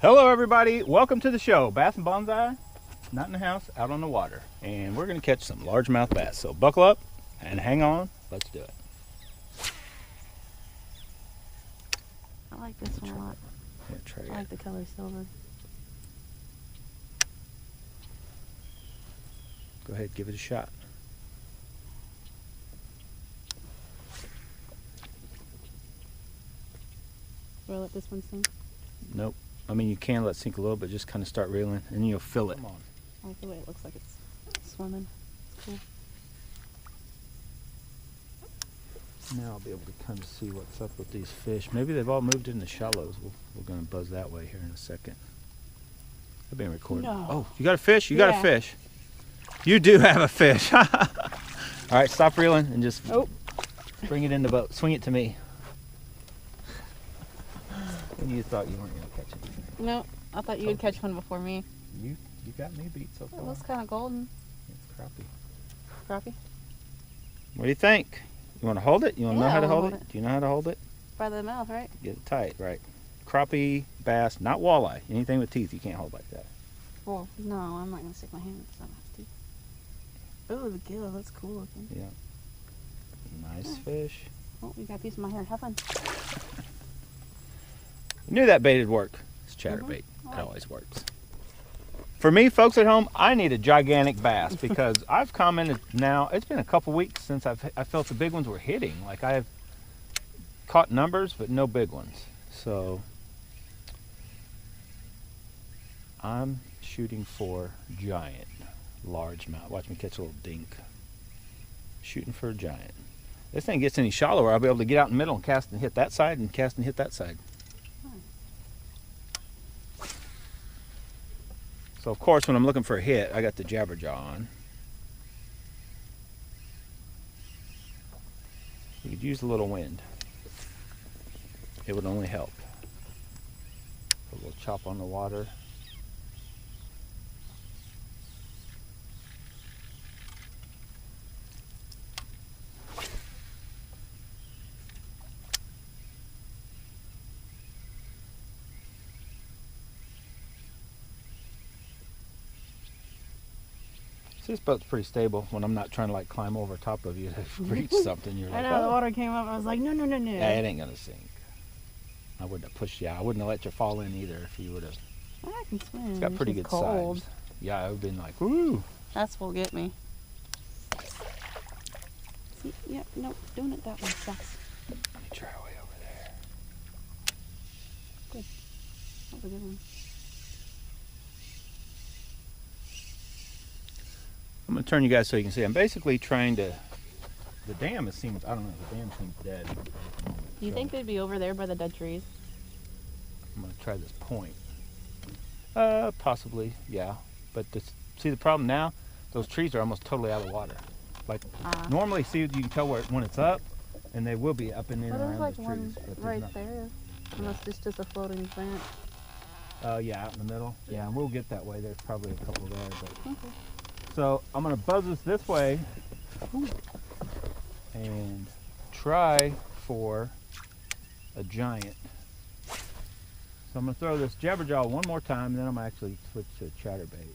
Hello everybody, welcome to the show. Bass and Bonsai, not in the house, out on the water. And we're gonna catch some largemouth bass. So buckle up and hang on, let's do it. I like this one a lot. I like the color silver. Go ahead, give it a shot. Do I let this one sink? Nope. I mean, you can let it sink a little, but just kind of start reeling and you'll feel it. Come on. I like the way it looks like it's swimming. It's cool. Now I'll be able to kind of see what's up with these fish. Maybe they've all moved into shallows. We're going to buzz that way here in a second. I've been recording. No. Oh, you got a fish? You got a fish. You do have a fish. All right, stop reeling and just bring it in the boat. Swing it to me. And you thought you weren't going to catch anything. No, I thought you would catch one before me. You got me beat so far. It looks kind of golden. It's crappie. Crappie? What do you think? You want to hold it? You want to know how to hold it? Do you know how to hold it? By the mouth, right? Get it tight, right. Crappie, bass, not walleye. Anything with teeth you can't hold like that. Well, no, I'm not going to stick my hand in because I don't have teeth. Oh, the gill, that's cool looking. Yeah. Nice fish. Oh, you got a piece of my hair. Have fun. I knew that bait would work. It's chatterbait. It always works. For me, folks at home, I need a gigantic bass because I've commented now, it's been a couple weeks since I felt the big ones were hitting. Like I've caught numbers, but no big ones. So I'm shooting for giant, largemouth. Watch me catch a little dink. Shooting for a giant. This thing gets any shallower, I'll be able to get out in the middle and cast and hit that side and cast and hit that side. So of course, when I'm looking for a hit, I got the jabberjaw on. You could use a little wind. It would only help. A little chop on the water. This boat's pretty stable when I'm not trying to like climb over top of you to reach something. You're like, I know, the water came up. I was like, no. Yeah, it ain't gonna sink. I wouldn't have pushed you. I wouldn't have let you fall in either if you would have. I can swim. It's got pretty good size. Yeah, I would have been like, woo. That's what'll get me. See, yeah, nope, doing it that way sucks. Let me try way over there. Good. That was a good one. I'm going to turn you guys so you can see. I'm basically trying to, the dam seems, I don't know, the dam seems dead. Do you think they'd be over there by the dead trees? I'm going to try this point. Possibly, yeah. But see the problem now? Those trees are almost totally out of water. Like, normally, see, you can tell when it's up, and they will be up and in and around like the trees. But right there. Unless it's just a floating plant. Yeah, out in the middle. Yeah, and we'll get that way. There's probably a couple there. But. Okay. So I'm going to buzz this way and try for a giant. So I'm going to throw this jabberjaw one more time, and then I'm going to actually switch to chatterbait.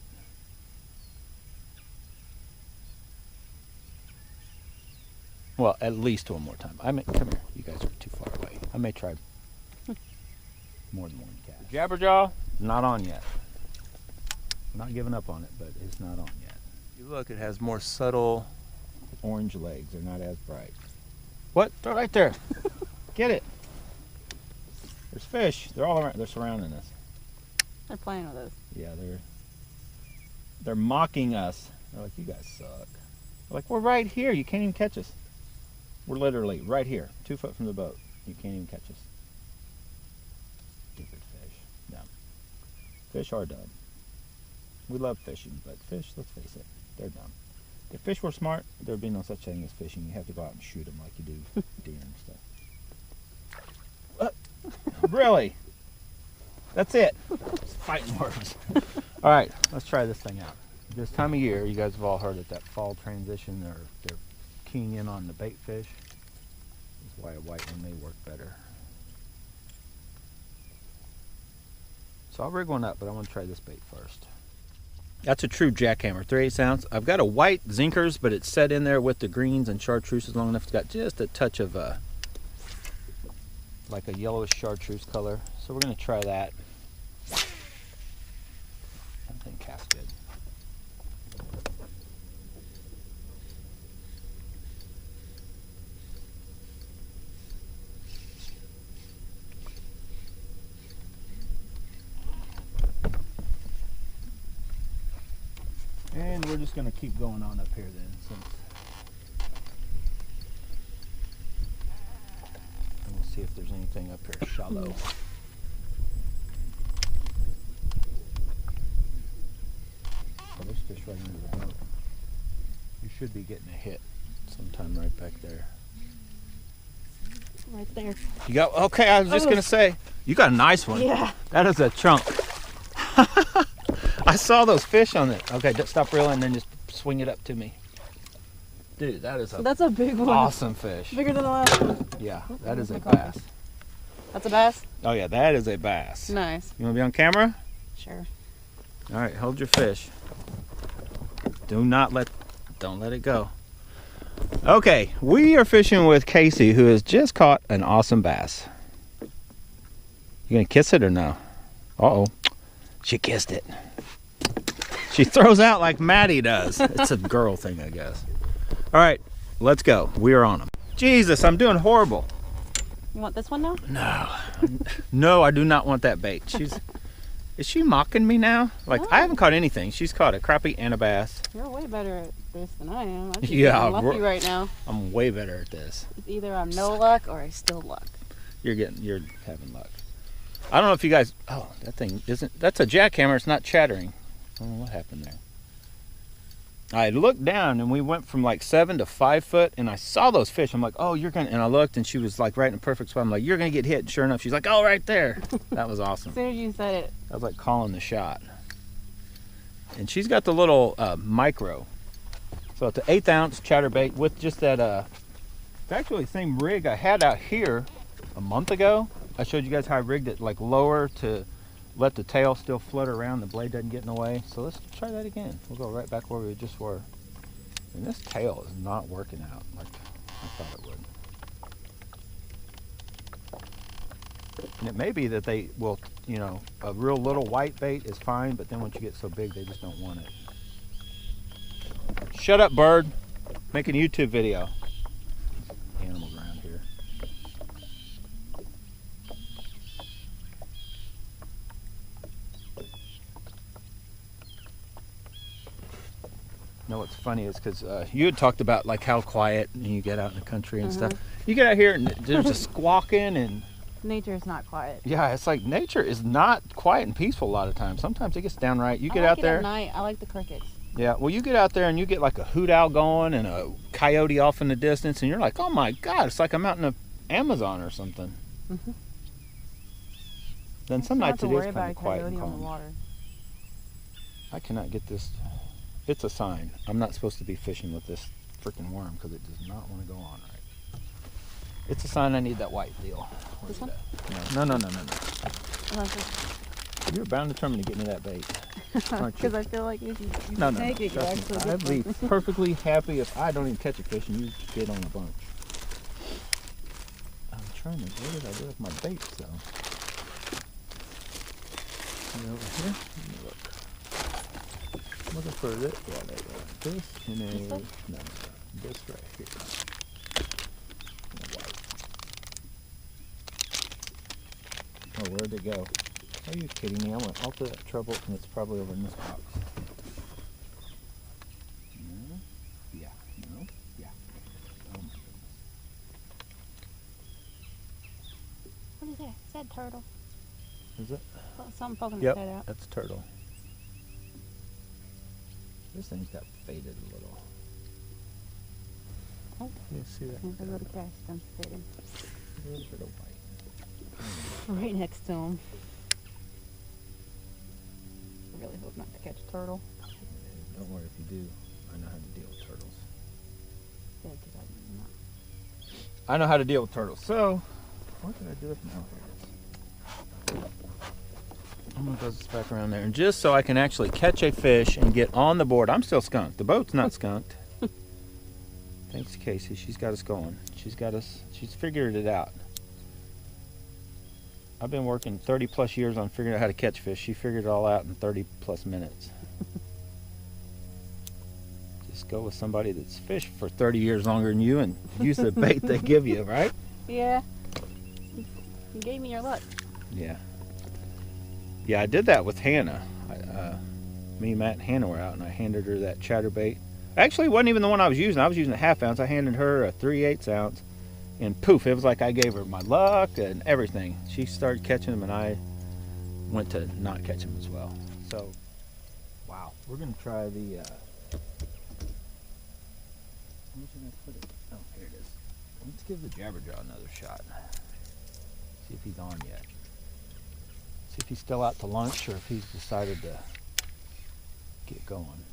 Well, at least one more time. Come here. You guys are too far away. I may try more than one cast. The jabberjaw, not on yet. I'm not giving up on it, but it's not on yet. You look, it has more subtle orange legs. They're not as bright. What? They're right there. Get it. There's fish. They're all around. They're surrounding us. They're playing with us. Yeah, they're mocking us. They're like, you guys suck. They're like, we're right here. You can't even catch us. We're literally right here, 2 foot from the boat. You can't even catch us. Stupid fish. No. Fish are dumb. We love fishing, but fish, let's face it, they're dumb. If fish were smart, there'd be no such thing as fishing. You have to go out and shoot them like you do deer and stuff. Really? That's it. It's fighting words. All right, let's try this thing out. This time of year, you guys have all heard that fall transition, they're keying in on the bait fish. That's why a white one may work better. So I'll rig one up, but I want to try this bait first. That's a true jackhammer, 3/8 ounce. I've got a white Zinkers, but it's set in there with the greens and chartreuse long enough. It's got just a touch of like a yellowish chartreuse color. So we're gonna try that. That thing casts good. And we're just going to keep going on up here then. And we'll see if there's anything up here shallow. Oh, there's fish right under the boat. You should be getting a hit sometime right back there. Right there. You got, okay, I was just going to say, you got a nice one. Yeah. That is a chunk. I saw those fish on it. Okay, stop reeling and then just swing it up to me. Dude, that is That's a big one. Awesome fish. Bigger than the last one. Yeah, that is a bass. That's a bass? Oh yeah, that is a bass. Nice. You want to be on camera? Sure. All right, hold your fish. Don't let it go. Okay, we are fishing with Casey, who has just caught an awesome bass. You gonna kiss it or no? Uh-oh. She kissed it. She throws out like Maddie does. It's a girl thing, I guess. All right, let's go. We are on them. Jesus, I'm doing horrible. You want this one now? No. No, I do not want that bait. Is she mocking me now? Like, I haven't caught anything. She's caught a crappie and a bass. You're way better at this than I am. I'm just Yeah, lucky right now. I'm way better at this. It's either I'm no luck or I still luck. You're having luck. I don't know if you guys, oh, that thing isn't, that's a jackhammer, it's not chattering. I don't know what happened there. I looked down and we went from like 7 to 5 foot and I saw those fish. I'm like, oh, you're gonna, and I looked and she was like right in a perfect spot. I'm like, you're gonna get hit. And sure enough, she's like, oh, right there. That was awesome. As soon as you said it. I was like calling the shot. And she's got the little micro. So it's an 1/8 ounce chatterbait with just that, it's actually the same rig I had out here a month ago. I showed you guys how I rigged it like lower to let the tail still flutter around, the blade doesn't get in the way. So let's try that again. We'll go right back where we just were. And this tail is not working out like I thought it would. And it may be that they will, you know, a real little white bait is fine, but then once you get so big, they just don't want it. Shut up, bird. Making a YouTube video. Animals around here. You know what's funny is because you had talked about like how quiet you get out in the country and stuff. You get out here and there's a squawking and nature is not quiet. yeah, it's like nature is not quiet and peaceful a lot of times. Sometimes it gets downright. You get out there at night. I like the crickets. Yeah, well, you get out there and you get like a hoot owl going and a coyote off in the distance, and you're like, oh my God, it's like I'm out in the Amazon or something. Then some nights it is kind of quiet and calm. I cannot get this. It's a sign. I'm not supposed to be fishing with this freaking worm because it does not want to go on right. It's a sign I need that white deal. This one? No. You're bound determined to get me that bait. Because I feel like if you No, take it, you trust me. actually I'd be perfectly happy if I don't even catch a fish and you get on the bunch. I'm trying to, what did I do with my bait, so? Over here, let me look. I'm looking for this, yeah, there you go. This and a, no, this right here. Oh, where'd it go? Are you kidding me? I went all through that trouble and it's probably over in this box. No. Yeah. No. Yeah. Oh my goodness. What is that? Is that turtle? Is it? Something poking Yep, its head out. that's turtle. This thing's got faded a little. Oh. You see that? There's a little cast them faded. A little bit of white. Right next to him. I really hope not to catch a turtle. Don't worry if you do. I know how to deal with turtles. Yeah, because I'm not. I know how to deal with turtles. So, what did I do with my I'm gonna buzz this back around there, and just so I can actually catch a fish and get on the board. I'm still skunked. The boat's not skunked. Thanks to Casey, she's got us going. She's figured it out. I've been working 30 plus years on figuring out how to catch fish. She figured it all out in 30 plus minutes. Just go with somebody that's fished for 30 years longer than you and use the bait they give you, right? Yeah. You gave me your luck. Yeah. Yeah, I did that with Hannah. Me, Matt, and Hannah were out, and I handed her that chatterbait. Actually, it wasn't even the one I was using. I was using a 1/2 ounce. I handed her a 3/8 ounce, and poof, it was like I gave her my luck and everything. She started catching them, and I went to not catch them as well. So, wow, we're gonna try the. Where should I put it? Oh, here it is. Let's give the jabberjaw another shot. See if he's on yet. See if he's still out to lunch or if he's decided to get going.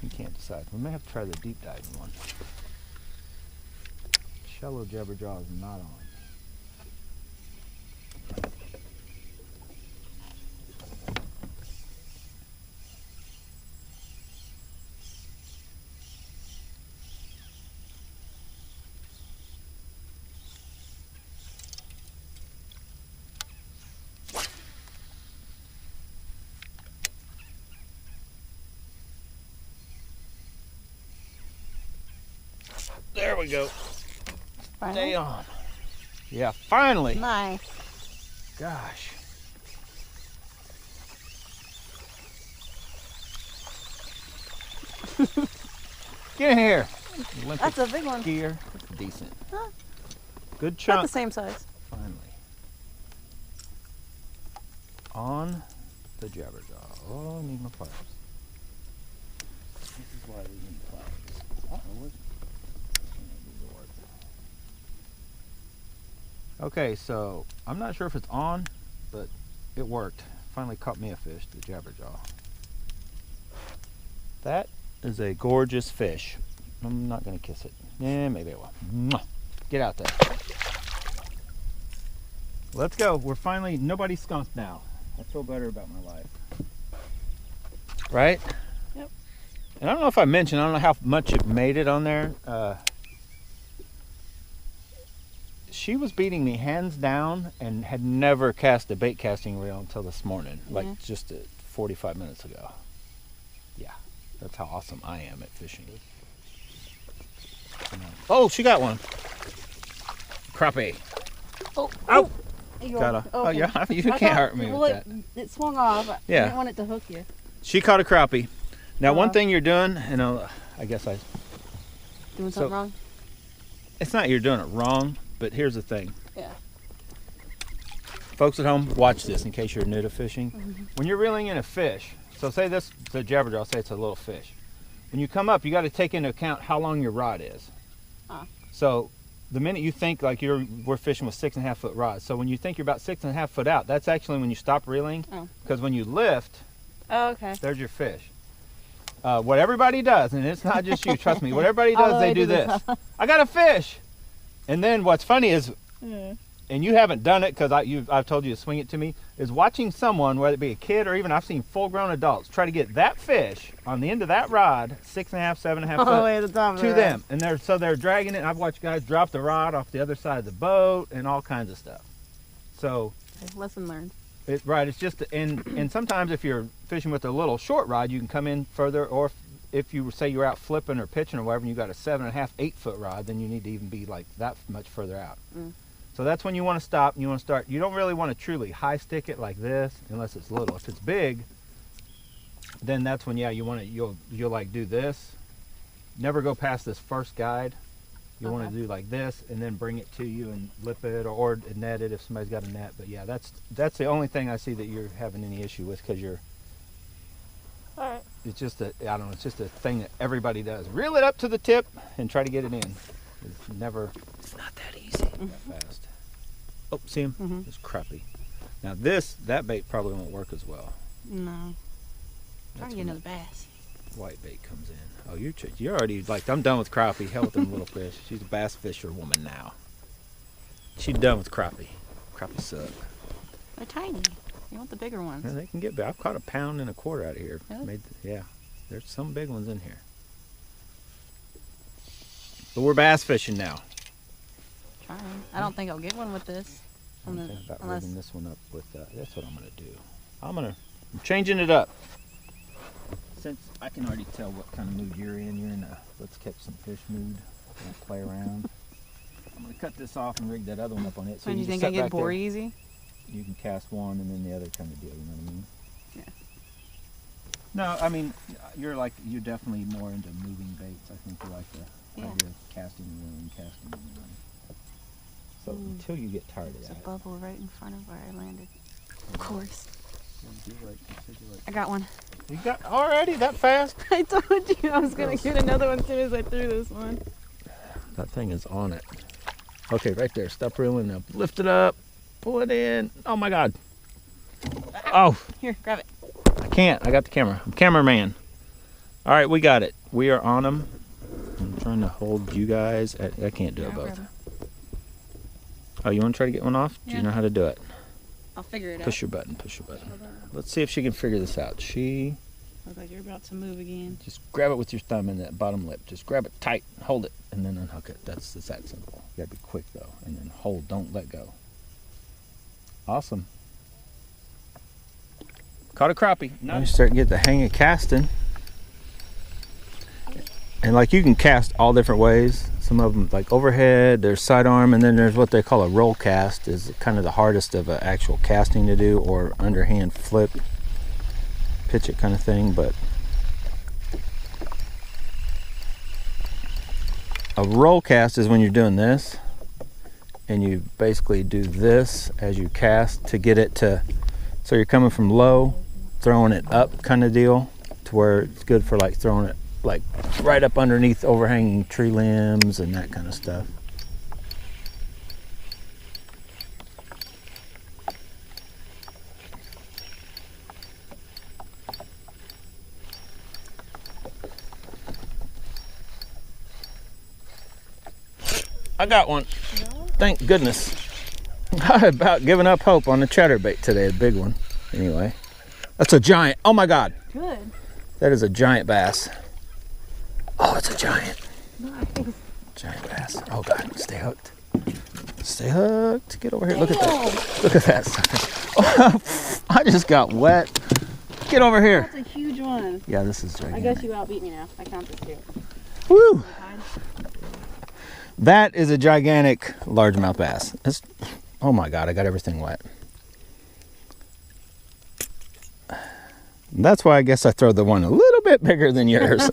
You can't decide. We may have to try the deep diving one. Shallow jabberjaw is not on. There we go. Finally? Stay on. Yeah, finally. Nice. Gosh. Get in here. Olympic That's a big one. skier. That's decent. Huh? Good About chunk. the same size. Finally. On the jabberjaw. Oh, I need my pliers. This is why we need pliers. Uh-oh. Okay, so I'm not sure if it's on, but it worked. Finally caught me a fish, the jabberjaw. That is a gorgeous fish. I'm not going to kiss it. Yeah, maybe I will. Mwah. Get out there. Let's go. We're finally, nobody's skunked now. I feel better about my life. Right? Yep. And I don't know if I mentioned, I don't know how much it made it on there. She was beating me hands down and had never cast a bait casting reel until this morning, like just 45 minutes ago. Yeah, that's how awesome I am at fishing. Oh, she got one. Crappie. Oh, oh. Got a, oh yeah, you can't hurt me with that. It swung off. Yeah. I didn't want it to hook you. She caught a crappie. Now, one thing you're doing, and I guess doing something wrong? It's not you're doing it wrong, but here's the thing. Yeah. Folks at home, watch this in case you're new to fishing. Mm-hmm. When you're reeling in a fish, so say this, the jabberjaw, say it's a little fish. When you come up, you got to take into account how long your rod is. So the minute you think like we're fishing with 6.5 foot rods, so when you think you're about 6.5 foot out, that's actually when you stop reeling. Because when you lift, there's your fish. What everybody does, and it's not just you, trust me, what everybody does, they do this. I got a fish. And then what's funny is, and you haven't done it because I've told you to swing it to me, is watching someone, whether it be a kid or even I've seen full-grown adults, try to get that fish on the end of that rod, 6.5, 7.5 foot, to them. And they're dragging it. And I've watched guys drop the rod off the other side of the boat and all kinds of stuff. So lesson learned. Right, it's just, and sometimes if you're fishing with a little short rod, you can come in further, or if you say you're out flipping or pitching or whatever, and you got a 7.5, 8 foot rod, then you need to even be like that much further out. So that's when you want to stop and you want to start. You don't really want to truly high stick it like this unless it's little. If it's big, then that's when you'll like do this. Never go past this first guide. You want to do like this and then bring it to you and lip it or net it if somebody's got a net. But yeah, that's the only thing I see that you're having any issue with, because you're. All right. It's just I don't know. It's just a thing that everybody does. Reel it up to the tip and try to get it in. It's not that easy. That fast. Oh, see him? It's crappie. Now that bait probably won't work as well. No. trying to get another bass. White bait comes in. Oh, you're already like, I'm done with crappie. Hell with them little fish. She's a bass fisher woman now. She's done with crappie. Crappie suck. They're tiny. You want the bigger ones. Yeah, they can get big. I've caught 1.25 pounds out of here. Really? Yeah, there's some big ones in here. But we're bass fishing now. Trying. I don't think I'll get one with this. I'm thinking about rigging this one up with. That's what I'm gonna do. I'm changing it up. Since I can already tell what kind of mood you're in a let's catch some fish mood. Let's play around. I'm gonna cut this off and rig that other one up on it. So you think I get bored easy? You can cast one and then the other kind of deal. You know what I mean? Yeah. No, I mean you're definitely more into moving baits. I think you like the idea of casting the reel, casting the reel. So until you get tired of that. There's a bubble right in front of where I landed. Of course. You're I got one. You got already that fast? I told you I was gonna get another one as soon as I threw this one. That thing is on it. Okay, right there. Stop reeling now. Lift it up. Pull it in. Oh my God. Oh. Here, grab it. I can't. I got the camera. I'm cameraman. All right, we got it. We are on them. I'm trying to hold you guys. I can't do it both. Oh, you want to try to get one off? Do you know how to do it? I'll figure it out. Push your button. Push your button. Let's see if she can figure this out. Looks like you're about to move again. Just grab it with your thumb in that bottom lip. Just grab it tight, hold it, and then unhook it. It's that simple. You gotta be quick though, and then hold. Don't let go. Awesome. Caught a crappie. Now you start to get the hang of casting. And like you can cast all different ways. Some of them like overhead, there's sidearm, and then there's what they call a roll cast, is kind of the hardest of actual casting to do, or underhand flip, pitch it kind of thing. But a roll cast is when you're doing this, and you basically do this as you cast to get it to, so you're coming from low, throwing it up kind of deal, to where it's good for like throwing it like right up underneath overhanging tree limbs and that kind of stuff. I got one. Thank goodness. I about given up hope on the chatterbait today, a big one. Anyway, that's a giant. Oh my God. Good. That is a giant bass. Oh, it's a giant. Nice. Giant bass. Oh God, stay hooked. Stay hooked. Get over here. Look at that. Look at that sucker. Oh, I just got wet. Get over here. That's a huge one. Yeah, this is gigantic. I guess you outbeat me now. I count this too. Woo! That is a gigantic largemouth bass. Oh my God, I got everything wet. That's why I guess I throw the one a little bit bigger than yours.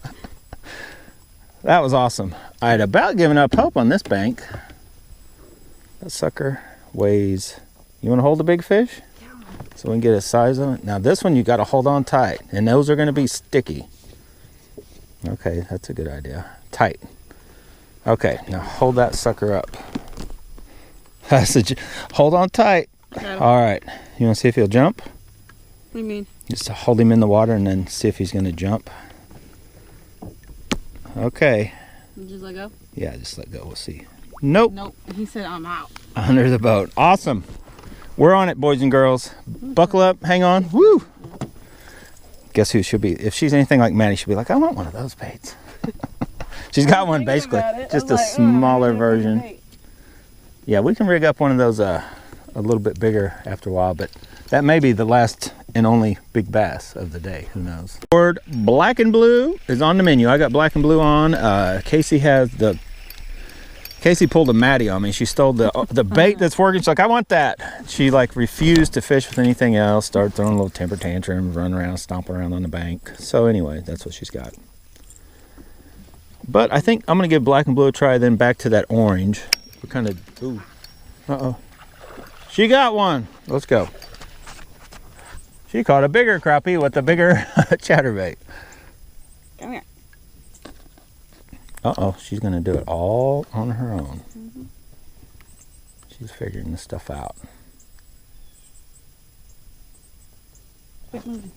That was awesome. I had about given up hope on this bank. That sucker weighs, you want to hold the big fish? Yeah. So we can get a size on it. Now this one you got to hold on tight, and those are going to be sticky. Okay, that's a good idea. Tight. Okay, now hold that sucker up. Hold on tight. All right, you want to see if he'll jump? What do you mean? Just hold him in the water and then see if he's going to jump. Okay. Just let go? Yeah, just let go. We'll see. Nope. Nope. He said I'm out. Under the boat. Awesome. We're on it, boys and girls. Buckle up. Hang on. Woo! Guess who she'll be? If she's anything like Maddie, she'll be like, I want one of those baits. She's got one basically. Just a smaller version. Yeah, we can rig up one of those a little bit bigger after a while, but that may be the last and only big bass of the day. Who knows? Word black and blue is on the menu. I got black and blue on. Casey pulled a Maddie on me. She stole the bait that's working. She's like, I want that. She like refused to fish with anything else. Started throwing a little temper tantrum, run around, stomp around on the bank. So anyway, that's what she's got. But I think I'm gonna give black and blue a try, then back to that orange. We're kind of, ooh, uh-oh. She got one. Let's go. She caught a bigger crappie with a bigger chatterbait. Come here. Uh-oh, she's gonna do it all on her own. Mm-hmm. She's figuring this stuff out. Quit moving.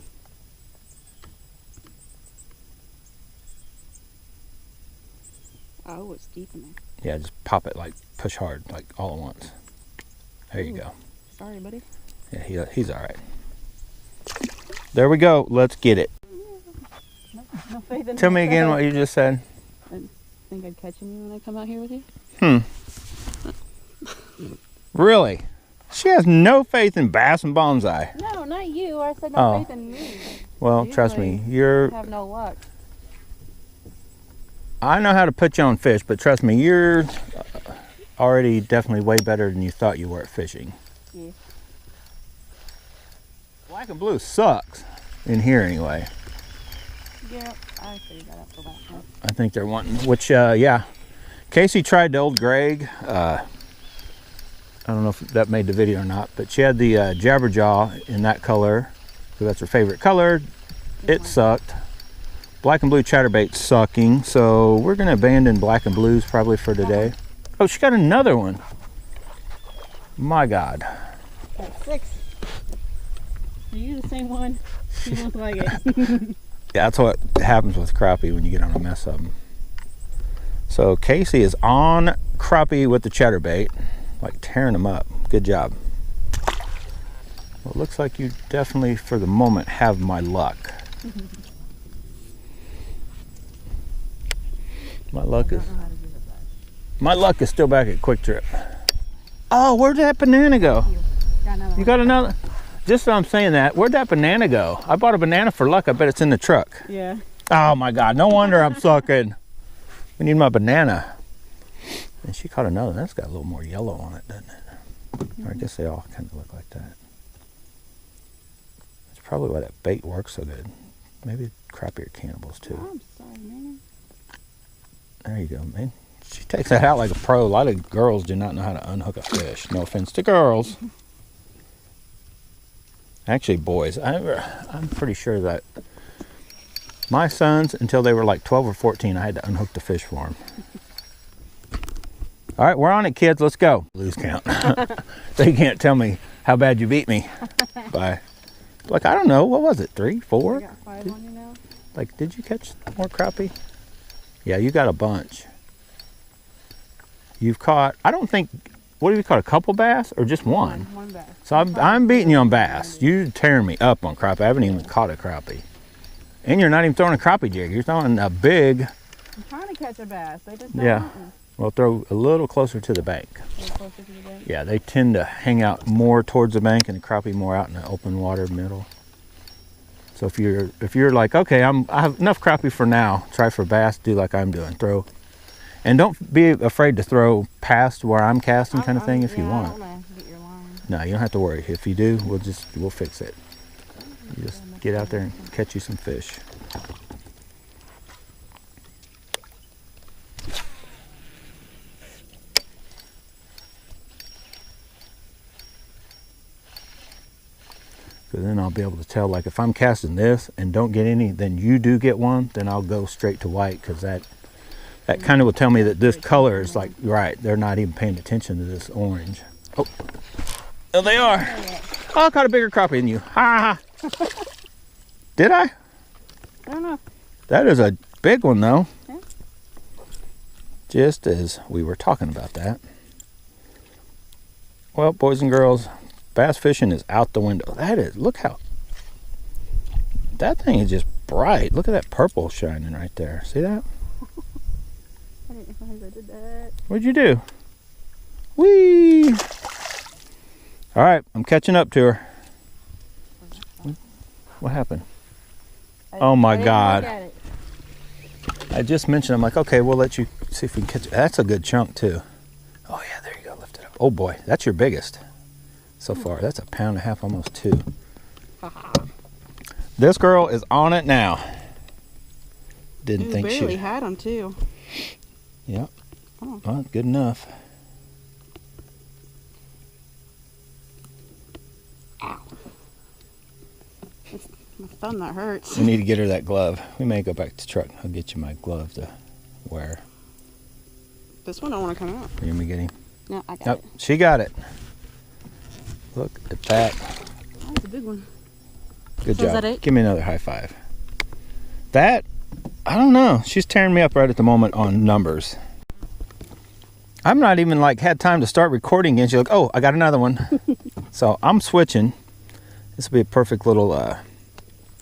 Oh, it's deep in there. Yeah, just pop it, like push hard, like all at once. There you go. Sorry, buddy. Yeah, he's all right. There we go. Let's get it. No faith in Tell me again what you just said. I think I'd catch you when I come out here with you. Really? She has no faith in bass and bonsai. No, not you. I said no faith in me. Well, trust me, you're. I have no luck. I know how to put you on fish, but trust me, you're already definitely way better than you thought you were at fishing. Yeah. Black and blue sucks in here anyway. Yeah, I figured that out for last one. I think they're wanting, which, yeah. Casey tried the old Greg. I don't know if that made the video or not, but she had the Jabberjaw in that color, because that's her favorite color. It sucked. Black and blue chatterbait's sucking, so we're going to abandon black and blues probably for today. Oh, she got another one. My God. Got 6. Are you the same one? You look like it. Yeah, that's what happens with crappie when you get on a mess of them. So Casey is on crappie with the chatterbait, like tearing them up. Good job. Well, it looks like you definitely, for the moment, have my luck. My luck is still back at Quick Trip. Oh, where'd that banana go? You got another? Just so I'm saying that, where'd that banana go? I bought a banana for luck. I bet it's in the truck. Yeah. Oh my God, no wonder I'm sucking. We need my banana. And she caught another. That's got a little more yellow on it, doesn't it? Or I guess they all kind of look like that. That's probably why that bait works so good. Maybe crappie are cannibals too. Oh, I'm sorry, man. There you go, man. She takes that out like a pro. A lot of girls do not know how to unhook a fish. No offense to girls. Actually, boys, I'm pretty sure that my sons, until they were like 12 or 14, I had to unhook the fish for them. All right, we're on it, kids. Let's go. Lose count. They can't tell me how bad you beat me. Bye. Like, I don't know. What was it? 3, 4? I got 5 on you now. Like, did you catch more crappie? Yeah, you got a bunch. You've caught, I don't think, what have you caught, a couple bass or just one? One bass. So I'm beating you on bass. You're tearing me up on crappie. I haven't even caught a crappie. And you're not even throwing a crappie jig. You're throwing a big. I'm trying to catch a bass. They just Yeah. Well, throw a little closer to the bank. A little closer to the bank? Yeah, they tend to hang out more towards the bank and the crappie more out in the open water middle. So if you're like, okay, I have enough crappie for now, try for bass, do like I'm doing. Throw. And don't be afraid to throw past where I'm casting kind of thing if you want. I don't want to get your line. No, you don't have to worry. If you do, we'll fix it. You just get out there and catch you some fish. So then I'll be able to tell, like if I'm casting this and don't get any, then you do get one, then I'll go straight to white, because that kind of will tell me that this color is like, right, they're not even paying attention to this orange. Oh, oh they are. Oh, I caught a bigger crappie than you. Ha ha. Did I? I don't know. That is a big one though. Yeah. Just as we were talking about that. Well, boys and girls, bass fishing is out the window. That is, look how, that thing is just bright. Look at that purple shining right there. See that? I didn't realize I did that. What'd you do? Whee! All right, I'm catching up to her. What happened? Oh my God. I just mentioned, I'm like, okay, we'll let you see if we can catch it. That's a good chunk too. Oh yeah, there you go, lift it up. Oh boy, that's your biggest so far. That's 1.5 pounds, almost 2. This girl is on it now. Didn't think she barely had them too. Yep. Oh. Well, good enough. Ow. My thumb that hurts. We need to get her that glove. We may go back to the truck. I'll get you my glove to wear. This one don't want to come out. You want me to get him? No, I got Nope, it. she got it. Look at that. Oh, it's a big one. Good So is job. that it? Give me another high five. That, I don't know. She's tearing me up right at the moment on numbers. I'm not even like had time to start recording and she's like, oh, I got another one. So I'm switching. This will be a perfect little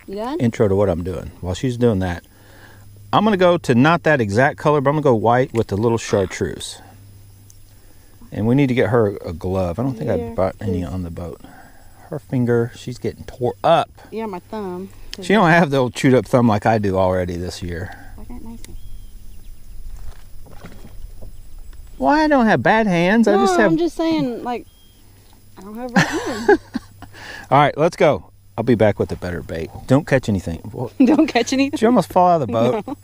you done? intro to what I'm doing. While she's doing that, I'm going to go to not that exact color, but I'm going to go white with the little chartreuse. And we need to get her a glove. I don't think I bought any on the boat. Her finger, she's getting tore up. Yeah, my thumb. She don't have the old chewed up thumb like I do already this year. I got nice. Well, I don't have bad hands. No, I just have... I'm just saying, like, I don't have right hands. All right, let's go. I'll be back with a better bait. Don't catch anything. Well, don't catch anything. did you almost fall out of the boat? No.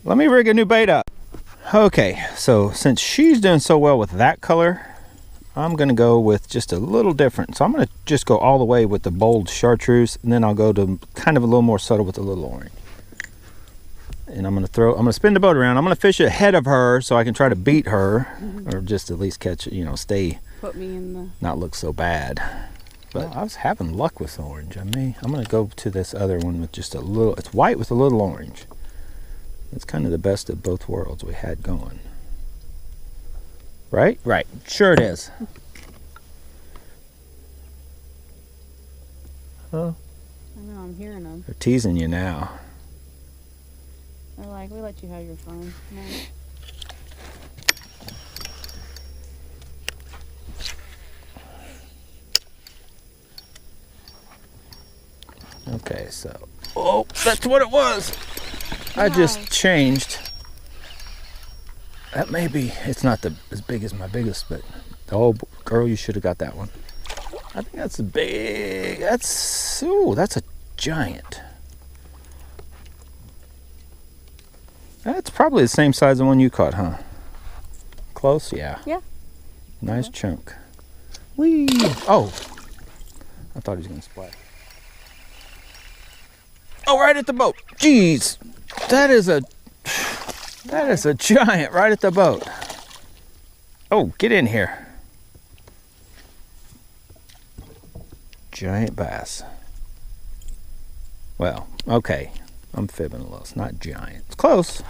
Let me rig a new bait up. Okay, so since she's doing so well with that color, I'm going to go with just a little different. So I'm going to just go all the way with the bold chartreuse, and then I'll go to kind of a little more subtle with a little orange. And I'm going to spin the boat around. I'm going to fish ahead of her so I can try to beat her, or just at least catch, stay, put me in the... not look so bad. But I was having luck with the orange. I'm going to go to this other one with just a little, it's white with a little orange. It's kind of the best of both worlds we had going. Right? Right. Sure it is. Huh? I know, I'm hearing them. They're teasing you now. They're like, we let you have your fun. No. Okay, so... Oh, that's what it was! I just changed. That may be... It's not as big as my biggest, but... Oh, girl, you should have got that one. I think that's a big... That's... Ooh, that's a giant. That's probably the same size as the one you caught, huh? Close? Yeah. Yeah. Nice chunk. Whee! Oh! I thought he was going to splash. Oh, right at the boat. Jeez. That is a giant right at the boat. Oh, get in here. Giant bass. Well, okay. I'm fibbing a little. It's not giant. It's close.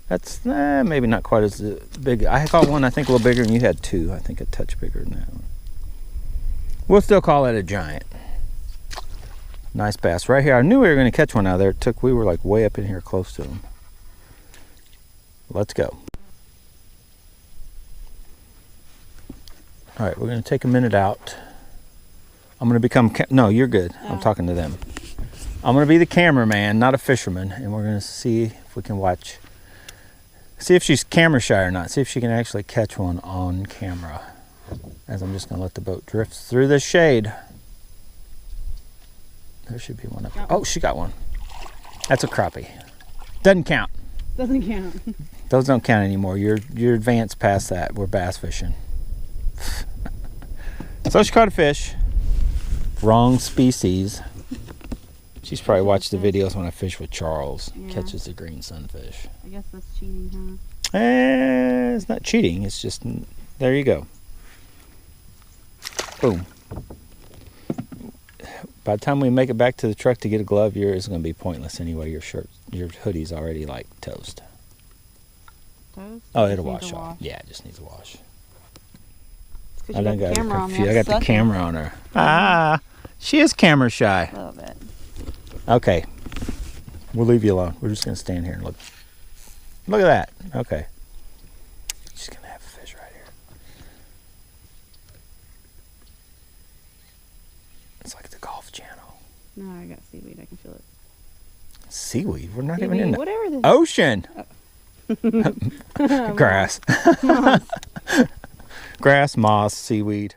That's maybe not quite as big. I caught one, I think, a little bigger, and you had two. I think a touch bigger than that one. We'll still call it a giant. Nice bass right here. I knew we were going to catch one out of there. We were like way up in here close to him. Let's go. All right, we're going to take a minute out. I'm going to become... No, you're good. Oh. I'm talking to them. I'm going to be the cameraman, not a fisherman, and we're going to see if we can watch... See if she's camera shy or not. See if she can actually catch one on camera. As I'm just going to let the boat drift through the shade. There should be one up there. Oh, she got one. That's a crappie. Doesn't count. Doesn't count. Those don't count anymore. You're advanced past that. We're bass fishing. So she caught a fish. Wrong species. She's probably watched the videos when I fish with Charles. Yeah. Catches the green sunfish. I guess that's cheating, huh? It's not cheating. It's just, there you go. Boom. By the time we make it back to the truck to get a glove, it's going to be pointless anyway. Your hoodie's already like toast. Toast? Oh, it'll wash off. Yeah, it just needs a wash. I got the camera on me. I got the camera on her. Ah, she is camera shy. A little bit. Okay, we'll leave you alone. We're just going to stand here and look. Look at that. Okay. She's going to have a fish right here. It's like the Golf Channel. No, I got seaweed. I can feel it. Seaweed? We're not even in the whatever this ocean. Grass. Moss. Grass, moss, seaweed.